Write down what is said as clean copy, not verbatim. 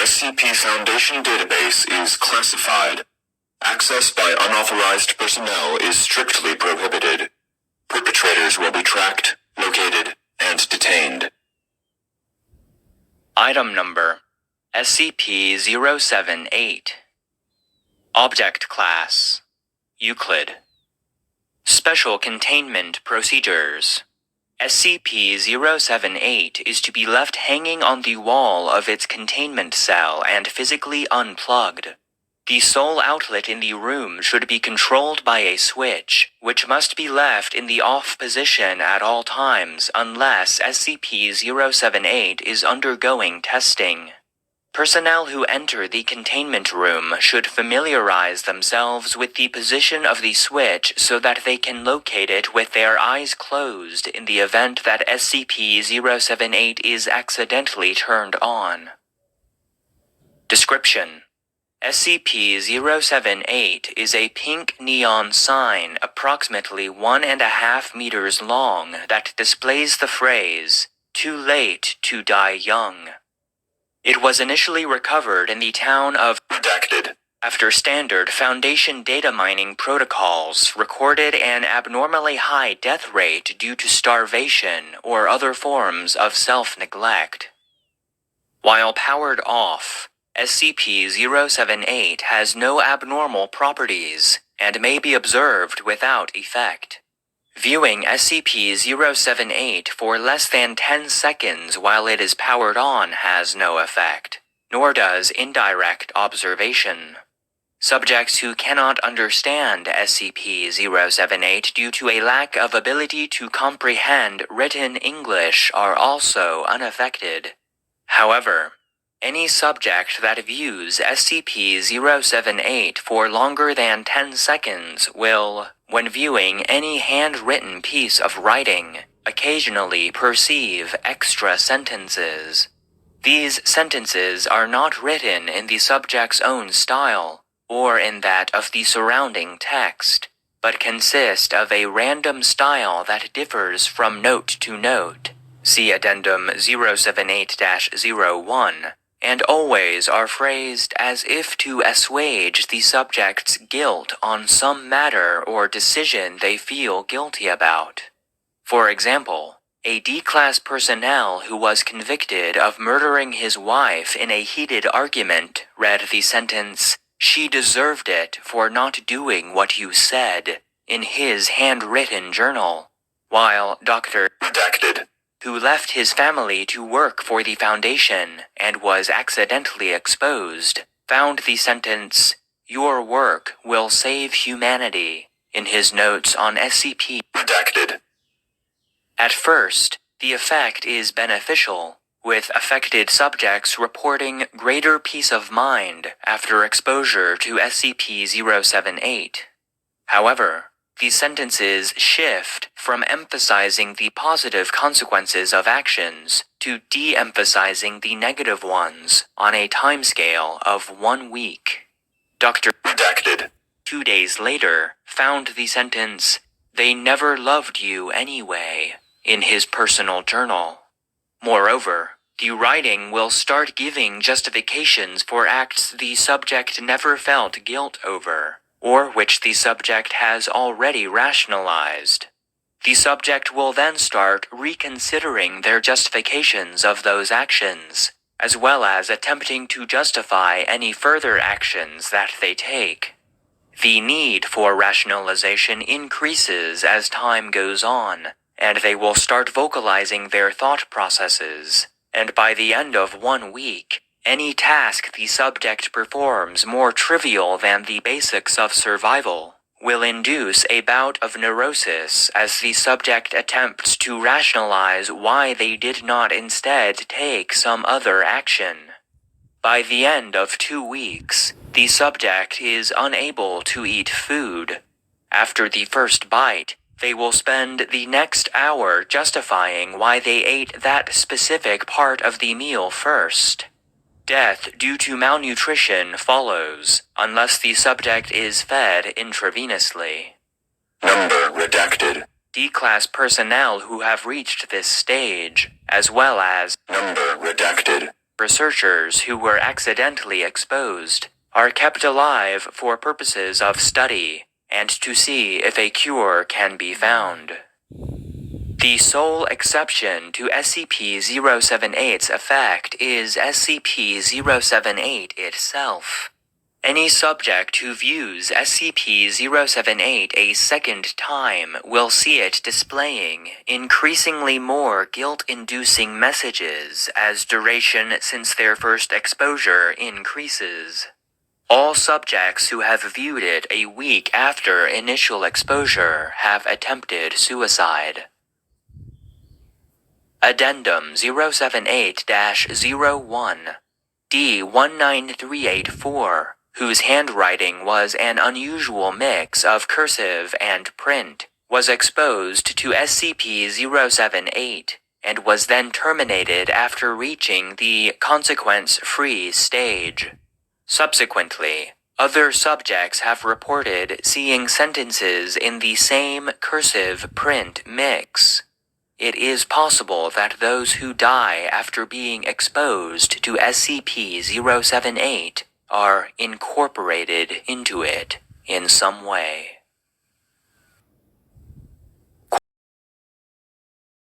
SCP Foundation database is classified. Access by unauthorized personnel is strictly prohibited. Perpetrators will be tracked, located, and detained. Item Number SCP-078 Object Class Euclid Special Containment Procedures SCP-078 is to be left hanging on the wall of its containment cell and physically unplugged. The sole outlet in the room should be controlled by a switch, which must be left in the off position at all times unless SCP-078 is undergoing testing. Personnel who enter the containment room should familiarize themselves with the position of the switch so that they can locate it with their eyes closed in the event that SCP-078 is accidentally turned on. Description: SCP-078 is a pink neon sign approximately 1.5 meters long that displays the phrase, "Too late to die young." It was initially recovered in the town of Redacted. After standard Foundation data mining protocols recorded an abnormally high death rate due to starvation or other forms of self-neglect. While powered off, SCP-078 has no abnormal properties and may be observed without effect. Viewing SCP-078 for less than 10 seconds while it is powered on has no effect, nor does indirect observation. Subjects who cannot understand SCP-078 due to a lack of ability to comprehend written English are also unaffected. However, any subject that views SCP-078 for longer than 10 seconds will, when viewing any handwritten piece of writing, occasionally perceive extra sentences. These sentences are not written in the subject's own style, or in that of the surrounding text, but consist of a random style that differs from note to note. See Addendum 078-01. And always are phrased as if to assuage the subject's guilt on some matter or decision they feel guilty about. For example, a D-Class personnel who was convicted of murdering his wife in a heated argument read the sentence, "She deserved it for not doing what you said," in his handwritten journal, while Dr. Redacted, who left his family to work for the Foundation and was accidentally exposed, found the sentence, "Your work will save humanity," in his notes on SCP. Redacted. At first, the effect is beneficial, with affected subjects reporting greater peace of mind after exposure to SCP-078. However, the sentences shift from emphasizing the positive consequences of actions to de-emphasizing the negative ones on a timescale of 1 week. Dr. Redacted. 2 days later found the sentence, "They never loved you anyway," in his personal journal. Moreover, the writing will start giving justifications for acts the subject never felt guilt over, or which the subject has already rationalized. The subject will then start reconsidering their justifications of those actions, as well as attempting to justify any further actions that they take. The need for rationalization increases as time goes on, and they will start vocalizing their thought processes, and by the end of 1 week, any task the subject performs more trivial than the basics of survival will induce a bout of neurosis as the subject attempts to rationalize why they did not instead take some other action. By the end of 2 weeks, the subject is unable to eat food. After the first bite, they will spend the next hour justifying why they ate that specific part of the meal first. Death due to malnutrition follows, unless the subject is fed intravenously. Number redacted. D-Class personnel who have reached this stage, as well as Number redacted. Researchers who were accidentally exposed are kept alive for purposes of study and to see if a cure can be found. The sole exception to SCP-078's effect is SCP-078 itself. Any subject who views SCP-078 a second time will see it displaying increasingly more guilt-inducing messages as duration since their first exposure increases. All subjects who have viewed it a week after initial exposure have attempted suicide. Addendum 078-01 D19384, whose handwriting was an unusual mix of cursive and print, was exposed to SCP-078 and was then terminated after reaching the consequence-free stage. Subsequently, other subjects have reported seeing sentences in the same cursive print mix. It is possible that those who die after being exposed to SCP-078 are incorporated into it in some way.